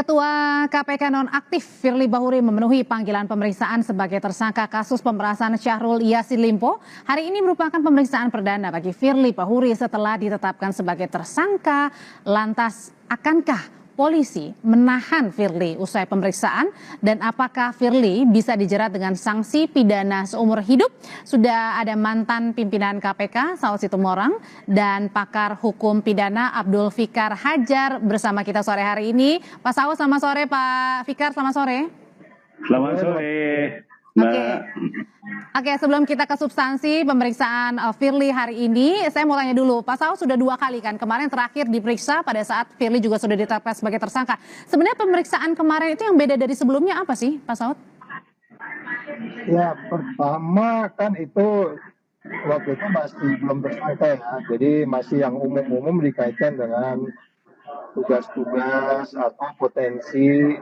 Ketua KPK nonaktif Firly Bahuri memenuhi panggilan pemeriksaan sebagai tersangka kasus pemerasan Syahrul Yassin Limpo. Hari ini merupakan pemeriksaan perdana bagi Firly Bahuri setelah ditetapkan sebagai tersangka. Lantas, akankah polisi menahan Firly usai pemeriksaan? Dan apakah Firly bisa dijerat dengan sanksi pidana seumur hidup? Sudah ada mantan pimpinan KPK, Saud Situmorang, dan pakar hukum pidana Abdul Fikar Hajar bersama kita sore hari ini. Pak Saud, selamat sore. Pak Fikar, selamat sore. Selamat sore, Mbak. Oke, sebelum kita ke substansi pemeriksaan Firly hari ini, saya mau tanya dulu, Pak Saud sudah 2 kali kan, kemarin terakhir diperiksa pada saat Firly juga sudah ditetapkan sebagai tersangka. Sebenarnya pemeriksaan kemarin itu yang beda dari sebelumnya apa sih, Pak Saud? Ya, pertama kan itu waktu itu masih belum tersangka ya, jadi masih yang umum-umum dikaitkan dengan tugas-tugas atau potensi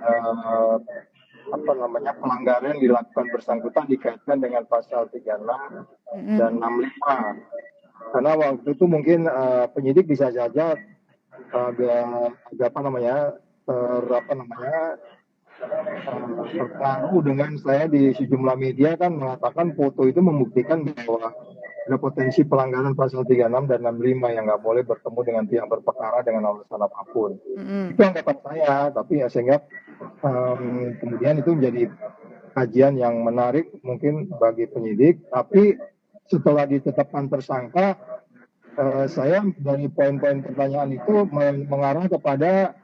pelanggaran yang dilakukan bersangkutan dikaitkan dengan pasal 36 dan 65. Karena waktu itu mungkin penyidik bisa saja terpengaruh dengan saya di sejumlah media kan mengatakan foto itu membuktikan bahwa ada potensi pelanggaran pasal 36 dan 65 yang nggak boleh bertemu dengan pihak berperkara dengan alasan apapun. Itu anggapan saya, tapi ya sehingga kemudian itu menjadi kajian yang menarik mungkin bagi penyidik. Tapi setelah ditetapkan tersangka, saya dari poin-poin pertanyaan itu mengarah kepada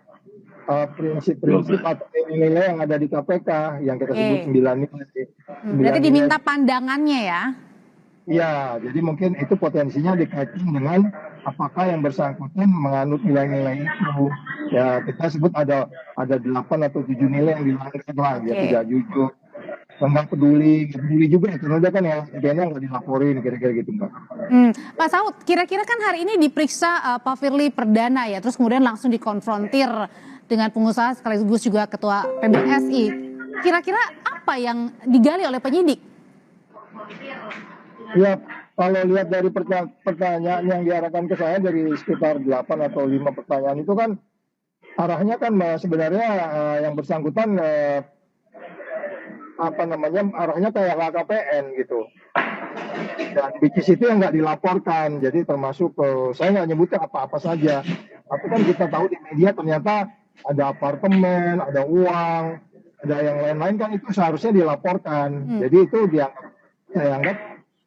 prinsip-prinsip atau nilai yang ada di KPK yang kita sebut 9 nilai. Berarti diminta pandangannya ya? Ya, jadi mungkin itu potensinya dikaitkan dengan apakah yang bersangkutan menganut nilai-nilai itu. Ya, kita sebut ada 8 atau 7 nilai yang dilanggar lah, ya tidak jujur, tentang peduli juga, ternyata kan yang sebenarnya nggak dilaporin, kira-kira gitu, Mbak. Pak Saud, kira-kira kan hari ini diperiksa Pak Firly perdana ya, terus kemudian langsung dikonfrontir dengan pengusaha sekaligus juga ketua PBSI. Kira-kira apa yang digali oleh penyidik? Ya, kalau lihat dari pertanyaan yang diarahkan ke saya dari sekitar 8 atau 5 pertanyaan itu kan arahnya kan sebenarnya yang bersangkutan arahnya kayak LHKPN gitu. Dan which itu yang nggak dilaporkan, jadi termasuk saya nggak nyebutnya apa-apa saja. Tapi kan kita tahu di media ternyata ada apartemen, ada uang, ada yang lain-lain kan itu seharusnya dilaporkan. Jadi itu saya anggap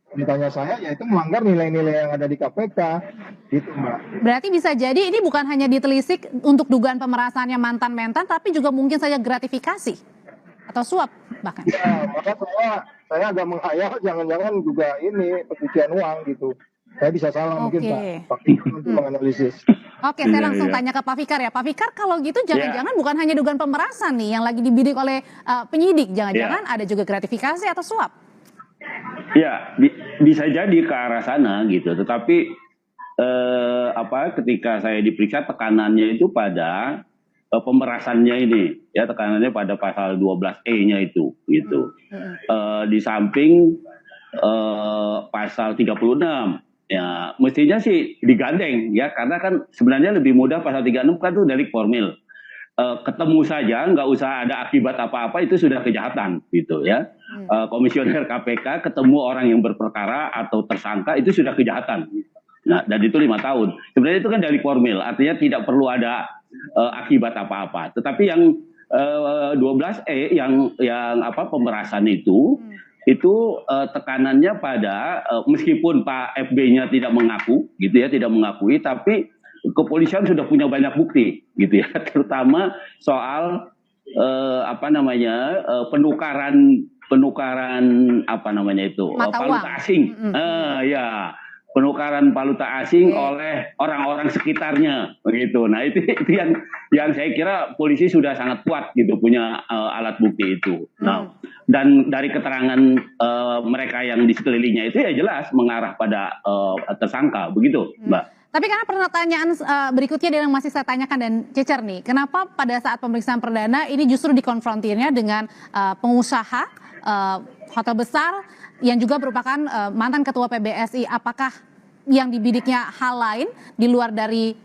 ditanya saya, yaitu melanggar nilai-nilai yang ada di KPK, gitu Mbak. Berarti bisa jadi ini bukan hanya ditelisik untuk dugaan pemerasannya mantan-mantan, tapi juga mungkin saja gratifikasi atau suap bahkan. Ya, maka saya agak menghayal jangan-jangan juga ini pencucian uang gitu. Saya bisa salah mungkin Pak Fikar untuk menganalisis. Oke, saya langsung tanya ke Pak Fikar ya. Pak Fikar, kalau gitu jangan-jangan bukan hanya dugaan pemerasan nih yang lagi dibidik oleh penyidik, jangan-jangan ada juga gratifikasi atau suap? Ya, bisa jadi ke arah sana gitu. Tetapi ketika saya diperiksa tekanannya itu pada pemerasannya ini, ya tekanannya pada pasal 12E-nya itu, gitu. Di samping pasal 36, ya mestinya sih digandeng, ya karena kan sebenarnya lebih mudah pasal 36 kan itu delik formil. Ketemu saja, nggak usah ada akibat apa-apa, itu sudah kejahatan gitu ya. Komisioner KPK ketemu orang yang berperkara atau tersangka itu sudah kejahatan. Nah, dan itu 5 tahun. Sebenarnya itu kan delik formil, artinya tidak perlu ada akibat apa-apa. Tetapi yang 12E yang pemerasan itu tekanannya pada meskipun Pak FB-nya tidak mengaku gitu ya, tidak mengakui, tapi kepolisian sudah punya banyak bukti gitu ya, terutama soal penukaran valuta asing. Penukaran valuta asing oleh orang-orang sekitarnya begitu. Nah, itu yang saya kira polisi sudah sangat kuat gitu punya alat bukti itu. Nah, dan dari keterangan mereka yang di sekelilingnya itu ya jelas mengarah pada tersangka begitu, Mbak. Tapi karena pertanyaan berikutnya yang masih saya tanyakan dan cecer nih, kenapa pada saat pemeriksaan perdana ini justru dikonfrontirnya dengan pengusaha hotel besar yang juga merupakan mantan ketua PBSI? Apakah yang dibidiknya hal lain di luar dari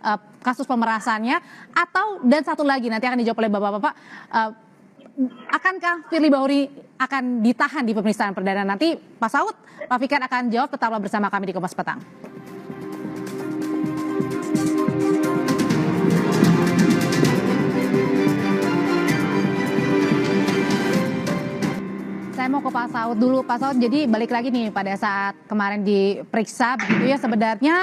kasus pemerasannya, atau dan satu lagi nanti akan dijawab oleh bapak-bapak, akankah Firly Bahuri akan ditahan di pemeriksaan perdana nanti? Pak Saud, Pak Fikar akan jawab, tetaplah bersama kami di Kompas Petang. Saya mau ke Pak Saud dulu. Pak Saud, jadi balik lagi nih pada saat kemarin diperiksa begitu ya, sebenarnya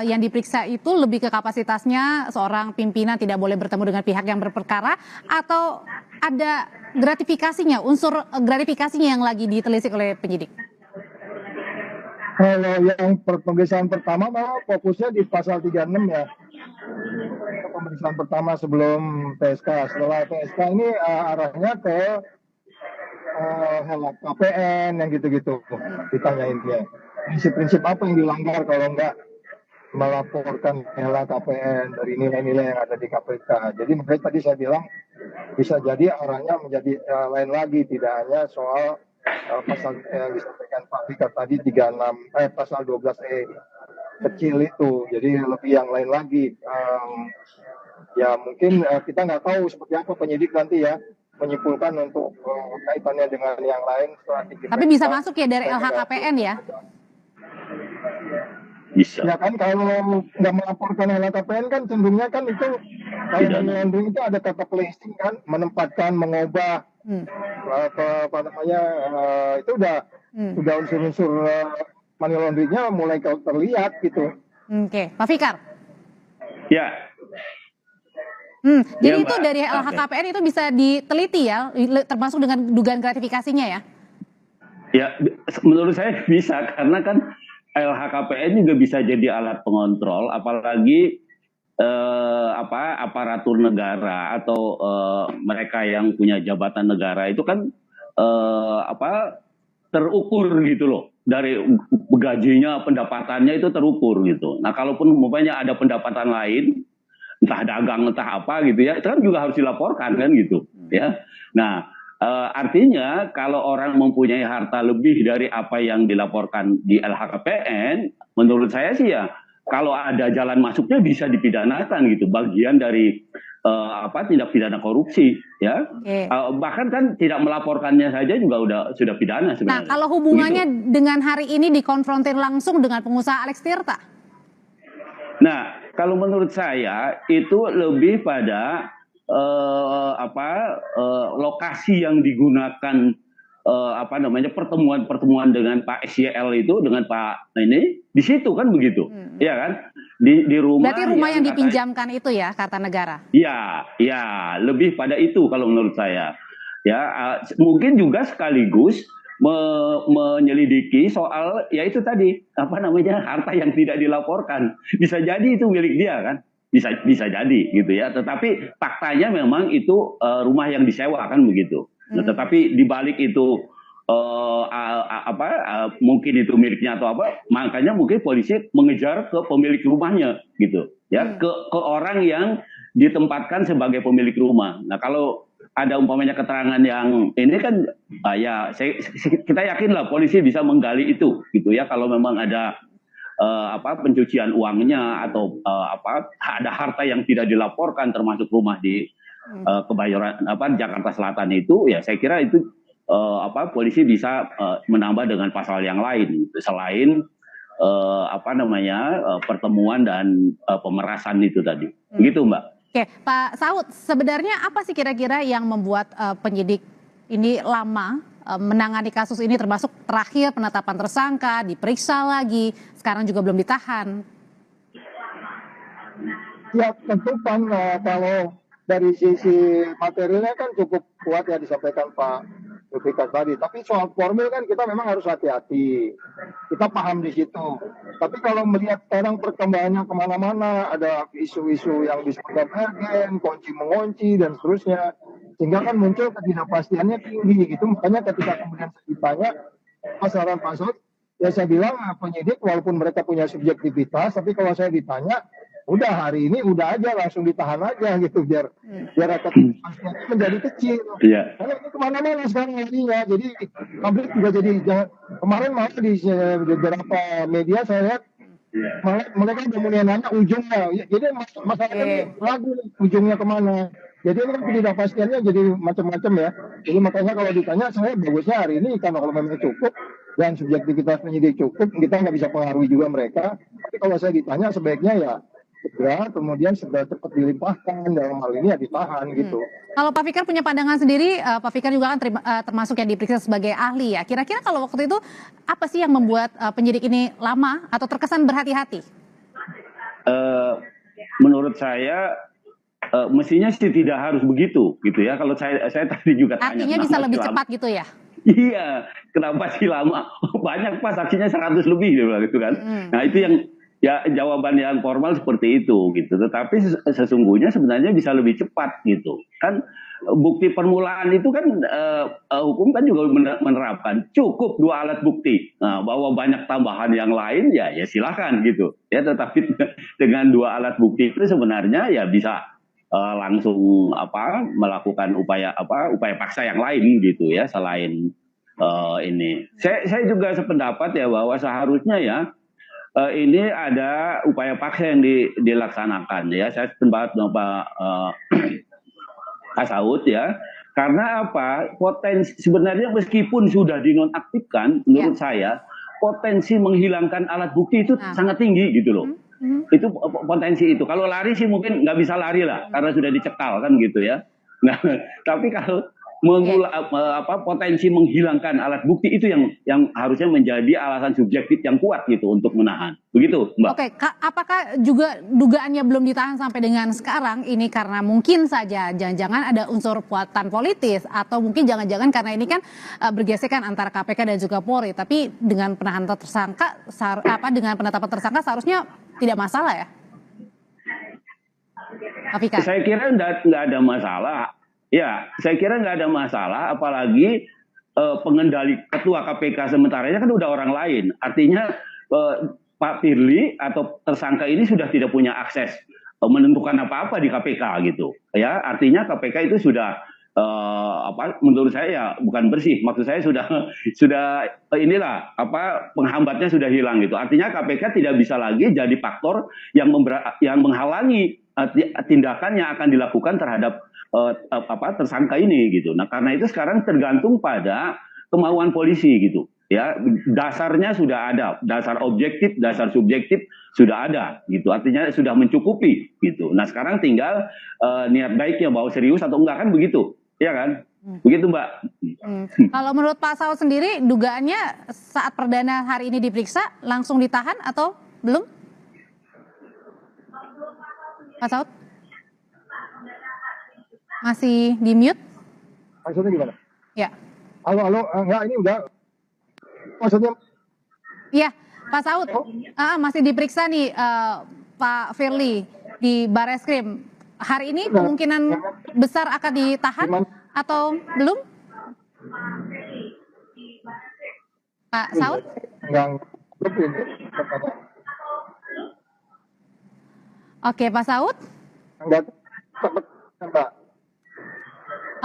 yang diperiksa itu lebih ke kapasitasnya seorang pimpinan tidak boleh bertemu dengan pihak yang berperkara, atau ada gratifikasinya, unsur gratifikasinya yang lagi ditelisik oleh penyidik? Kalau yang pemeriksaan pertama malah fokusnya di pasal 36 ya. Pemeriksaan pertama sebelum PSK. Setelah PSK ini arahnya ke KPN yang gitu-gitu, ditanyain dia prinsip-prinsip apa yang dilanggar kalau nggak melaporkan KPN dari nilai-nilai yang ada di KPK. Jadi makanya tadi saya bilang bisa jadi arahnya menjadi lain lagi, tidak hanya soal pasal yang disampaikan Pak Fikar tadi 36 pasal 12E kecil itu, jadi lebih yang lain lagi. Ya mungkin kita nggak tahu seperti apa penyidik nanti ya menyimpulkan untuk kaitannya dengan yang lain. Tapi bisa masuk ya dari LHKPN ya? Bisa. Ya kan, kalau nggak melaporkan LHKPN kan cenderungnya kan itu kalau money laundering itu ada kata placing kan, menempatkan, mengubah, apa namanya, itu udah unsur-unsur money launderingnya mulai terlihat gitu. Oke, Pak Fikar. Ya. Jadi Ya, itu dari LHKPN itu bisa diteliti ya, termasuk dengan dugaan gratifikasinya ya? Ya, menurut saya bisa, karena kan LHKPN juga bisa jadi alat pengontrol, apalagi aparatur negara atau mereka yang punya jabatan negara itu kan terukur gitu loh, dari gajinya, pendapatannya itu terukur gitu. Nah, kalaupun umpamanya ada pendapatan lain, entah dagang entah apa gitu ya, itu kan juga harus dilaporkan kan gitu ya. Nah, artinya kalau orang mempunyai harta lebih dari apa yang dilaporkan di LHKPN, menurut saya sih ya kalau ada jalan masuknya bisa dipidanakan gitu, bagian dari tindak pidana korupsi ya. Bahkan kan tidak melaporkannya saja juga sudah pidana sebenarnya. Nah, kalau hubungannya dengan hari ini dikonfrontir langsung dengan pengusaha Alex Tirta? Nah, kalau menurut saya itu lebih pada lokasi yang digunakan pertemuan dengan Pak SYL itu dengan Pak ini di situ kan begitu, ya kan? Di rumah. Berarti rumah yang dipinjamkan itu ya, Kartanegara? Iya, lebih pada itu kalau menurut saya. Ya, mungkin juga sekaligus menyelidiki soal ya itu tadi harta yang tidak dilaporkan, bisa jadi itu milik dia kan, bisa jadi gitu ya, tetapi faktanya memang itu rumah yang disewa kan begitu. Nah, tetapi di balik itu mungkin itu miliknya atau apa, makanya mungkin polisi mengejar ke pemilik rumahnya gitu ya, ke orang yang ditempatkan sebagai pemilik rumah. Nah, kalau ada umpamanya keterangan yang ini kan kita yakin lah polisi bisa menggali itu gitu ya, kalau memang ada pencucian uangnya atau ada harta yang tidak dilaporkan termasuk rumah di Kebayoran Jakarta Selatan itu, ya saya kira itu polisi bisa menambah dengan pasal yang lain selain pertemuan dan pemerasan itu tadi. Begitu, Mbak. Oke, Pak Saud, sebenarnya apa sih kira-kira yang membuat penyidik ini lama menangani kasus ini, termasuk terakhir penetapan tersangka, diperiksa lagi, sekarang juga belum ditahan? Ya tentu kan kalau dari sisi materialnya kan cukup kuat ya disampaikan Pak Fikar tadi. Tapi soal formil kan kita memang harus hati-hati. Kita paham di situ. Tapi kalau melihat sekarang perkembangannya kemana-mana, ada isu-isu yang disebut agen, kunci-mengunci dan seterusnya, sehingga kan muncul ketidakpastiannya tinggi gitu. Makanya ketika kemudian saya ditanya pasaran pasar, ya saya bilang penyidik walaupun mereka punya subjektivitas, tapi kalau saya ditanya, udah hari ini udah aja langsung ditahan aja gitu biar ketidakpastiannya menjadi kecil. Karena ini kemana-mana sekarang intinya. Jadi publik juga jadi kemarin malah di beberapa media saya lihat Mereka udah mulai nanya ujungnya. Jadi masalahnya ini lagu nih, ujungnya kemana. Jadi ini kan ketidakpastiannya jadi macam-macam ya. Jadi makanya kalau ditanya saya bagusnya hari ini karena kalau memang cukup dan subjektivitas penyidik cukup, kita nggak bisa pengaruhi juga mereka. Tapi kalau saya ditanya sebaiknya ya segera, kemudian segera cepat dilimpahkan, dalam hal ini ya ditahan gitu. Kalau Pak Fikar punya pandangan sendiri, Pak Fikar juga kan termasuk yang diperiksa sebagai ahli ya. Kira-kira kalau waktu itu apa sih yang membuat penyidik ini lama atau terkesan berhati-hati? Menurut saya mestinya sih tidak harus begitu gitu ya. Kalau saya tadi juga tanya. Artinya bisa lebih cepat gitu ya? Iya, kenapa sih lama? Banyak Pak, saksinya 100 lebih dia bilang gitu kan. Nah itu yang ya jawaban yang formal seperti itu gitu. Tetapi sesungguhnya sebenarnya bisa lebih cepat gitu. Kan bukti permulaan itu kan hukum kan juga menerapkan cukup 2 alat bukti. Nah, bahwa banyak tambahan yang lain ya silakan gitu. Ya tetapi dengan 2 alat bukti itu sebenarnya ya bisa langsung melakukan upaya paksa yang lain gitu ya selain ini. Saya juga sependapat ya bahwa seharusnya ya ini ada upaya paksa yang dilaksanakan ya. Saya sependapat dengan Pak Saud ya. Karena apa? Potensi sebenarnya meskipun sudah dinonaktifkan menurut saya potensi menghilangkan alat bukti itu sangat tinggi gitu loh. Itu potensi itu. Kalau lari sih mungkin nggak bisa lari lah karena sudah dicekal kan gitu ya. Nah, tapi kalau potensi menghilangkan alat bukti itu yang harusnya menjadi alasan subjektif yang kuat gitu untuk menahan. Begitu, Mbak. Oke, apakah juga dugaannya belum ditahan sampai dengan sekarang ini karena mungkin saja jangan-jangan ada unsur kuatan politis atau mungkin jangan-jangan karena ini kan bergesekan antara KPK dan juga Polri, tapi dengan penahanan tersangka dengan penetapan tersangka seharusnya tidak masalah ya? Pak Fikar. Saya kira nggak ada masalah. Ya, saya kira nggak ada masalah, apalagi pengendali ketua KPK sementaranya kan udah orang lain. Artinya Pak Firly atau tersangka ini sudah tidak punya akses menentukan apa-apa di KPK gitu. Ya, artinya KPK itu sudah menurut saya ya bukan bersih. Maksud saya sudah inilah penghambatnya sudah hilang gitu. Artinya KPK tidak bisa lagi jadi faktor yang menghalangi tindakan yang akan dilakukan terhadap tersangka ini gitu. Nah, karena itu sekarang tergantung pada kemauan polisi gitu. Ya, dasarnya sudah ada, dasar objektif, dasar subjektif sudah ada gitu. Artinya sudah mencukupi gitu. Nah, sekarang tinggal niat baiknya bahwa serius atau enggak kan begitu. Ya kan? Begitu, Mbak. Kalau menurut Pak Saud sendiri dugaannya saat perdana hari ini diperiksa langsung ditahan atau belum? Pak Saud? Masih di mute? Maksudnya gimana? Ya. Halo, enggak ini udah. Maksudnya? Iya, Pak Saud, masih diperiksa nih Pak Firly di Barreskrim. Hari ini kemungkinan besar akan ditahan atau belum? Pak Saud? Oke, Pak Saud?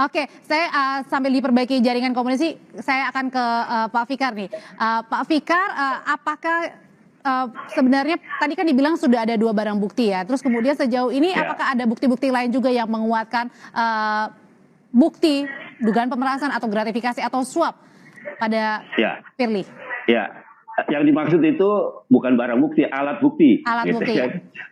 Oke, saya sambil diperbaiki jaringan komunikasi, saya akan ke Pak Fikar nih. Pak Fikar, apakah sebenarnya tadi kan dibilang sudah ada 2 barang bukti ya, terus kemudian sejauh ini apakah ada bukti-bukti lain juga yang menguatkan bukti dugaan pemerasan atau gratifikasi atau suap pada Firly? Ya. Yang dimaksud itu bukan barang bukti, alat bukti. Alat bukti. Ya.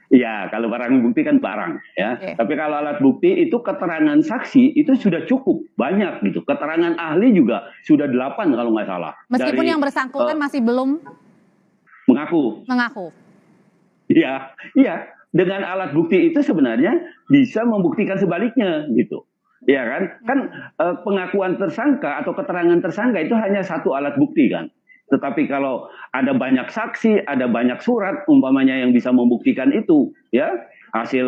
Ya, kalau barang bukti kan barang ya. Tapi kalau alat bukti itu keterangan saksi itu sudah cukup banyak gitu. Keterangan ahli juga sudah 8 kalau nggak salah. Meskipun yang bersangkutan masih belum mengaku. Iya. Dengan alat bukti itu sebenarnya bisa membuktikan sebaliknya gitu. Ya kan? Kan pengakuan tersangka atau keterangan tersangka itu hanya satu alat bukti kan. Tetapi kalau ada banyak saksi, ada banyak surat umpamanya yang bisa membuktikan itu, ya hasil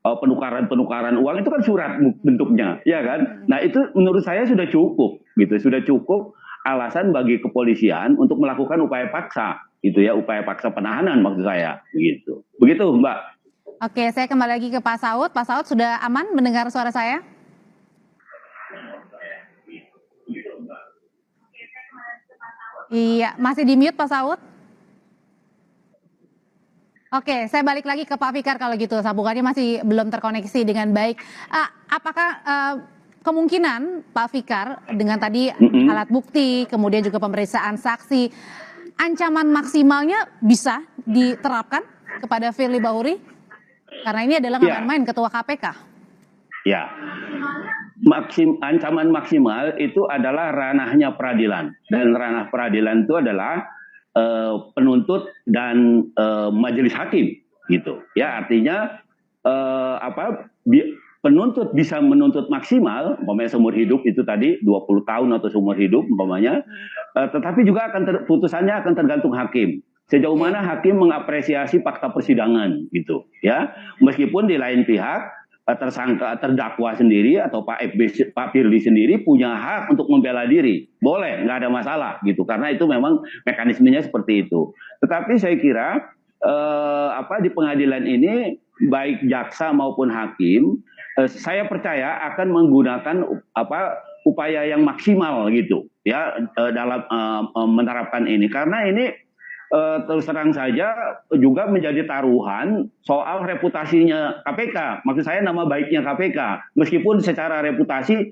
penukaran uang itu kan surat bentuknya, ya kan? Nah itu menurut saya sudah cukup, gitu, sudah cukup alasan bagi kepolisian untuk melakukan upaya paksa, gitu ya, upaya paksa penahanan maksud saya, begitu, Mbak. Oke, saya kembali lagi ke Pak Saud. Pak Saud sudah aman mendengar suara saya? Iya, masih di mute Pak Saud? Oke, saya balik lagi ke Pak Fikar kalau gitu, sambungannya masih belum terkoneksi dengan baik. Apakah kemungkinan Pak Fikar dengan tadi alat bukti, kemudian juga pemeriksaan saksi, ancaman maksimalnya bisa diterapkan kepada Firly Bahuri? Karena ini adalah nggak main-main Ketua KPK. Ya, ancaman maksimal itu adalah ranahnya peradilan, dan ranah peradilan itu adalah penuntut dan majelis hakim, gitu. Ya, artinya penuntut bisa menuntut maksimal, umpamanya seumur hidup itu tadi 20 tahun atau seumur hidup umpamanya, tetapi juga putusannya akan tergantung hakim. Sejauh mana hakim mengapresiasi fakta persidangan, gitu. Ya, meskipun di lain pihak terdakwa sendiri atau Pak Firly sendiri punya hak untuk membela diri, boleh, nggak ada masalah gitu, karena itu memang mekanismenya seperti itu. Tetapi saya kira di pengadilan ini baik jaksa maupun hakim, saya percaya akan menggunakan upaya yang maksimal gitu ya dalam menerapkan ini, karena ini terus terang saja juga menjadi taruhan soal reputasinya KPK. Maksud saya nama baiknya KPK. Meskipun secara reputasi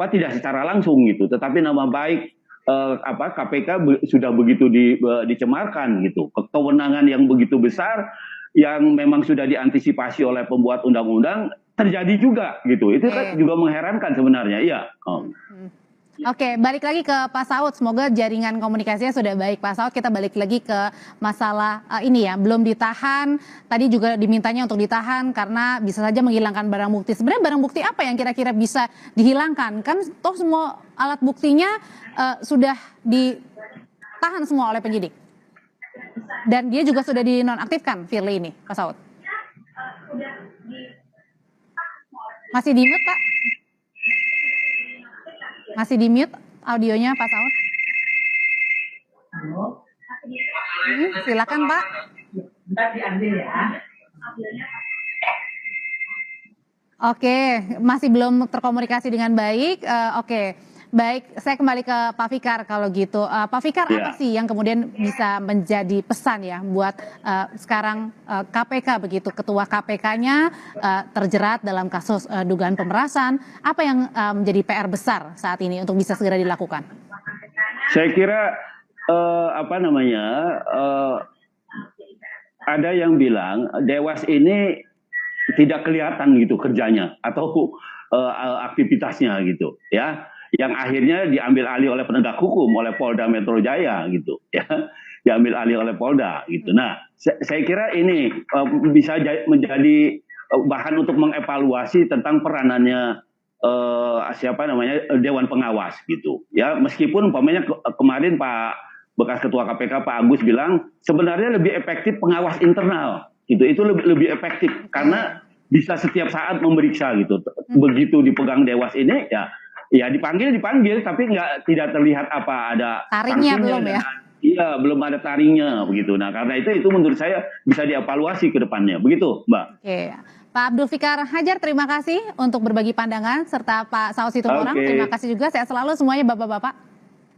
tidak secara langsung gitu, tetapi nama baik KPK sudah begitu dicemarkan gitu. Kewenangan yang begitu besar yang memang sudah diantisipasi oleh pembuat undang-undang terjadi juga gitu. Itu kan juga mengherankan sebenarnya. Iya. Oke, balik lagi ke Pak Saud. Semoga jaringan komunikasinya sudah baik, Pak Saud. Kita balik lagi ke masalah ini ya, belum ditahan. Tadi juga dimintanya untuk ditahan karena bisa saja menghilangkan barang bukti. Sebenarnya barang bukti apa yang kira-kira bisa dihilangkan? Kan toh semua alat buktinya sudah ditahan semua oleh penyidik. Dan dia juga sudah dinonaktifkan, Firly ini, Pak Saud. Masih di mute, Pak? Masih di mute audionya Pak Saud. Silakan Pak. Bentar diambil ya. Oke, masih belum terkomunikasi dengan baik. Oke, baik. Saya kembali ke Pak Fikar kalau gitu. Pak Fikar, apa sih yang kemudian bisa menjadi pesan ya buat sekarang KPK begitu, ketua KPK-nya terjerat dalam kasus dugaan pemerasan. Apa yang menjadi PR besar saat ini untuk bisa segera dilakukan? Saya kira ada yang bilang Dewas ini tidak kelihatan gitu kerjanya atau aktivitasnya gitu ya, yang akhirnya diambil alih oleh penegak hukum, oleh Polda Metro Jaya gitu ya, diambil alih oleh Polda gitu. Nah, saya kira ini bisa menjadi bahan untuk mengevaluasi tentang peranannya Dewan Pengawas gitu ya. Meskipun umpamanya kemarin Pak bekas Ketua KPK Pak Agus bilang sebenarnya lebih efektif pengawas internal. Itu lebih efektif karena bisa setiap saat memeriksa gitu. Begitu dipegang Dewas ini ya dipanggil tapi tidak terlihat apa ada taringnya belum ya. Iya, belum ada taringnya begitu. Nah, karena itu menurut saya bisa dievaluasi ke depannya. Begitu, Mbak. Oke. Pak Abdul Fikar Hajar, terima kasih untuk berbagi pandangan serta Pak Saud Situmorang. Terima kasih juga, sehat selalu semuanya Bapak-bapak.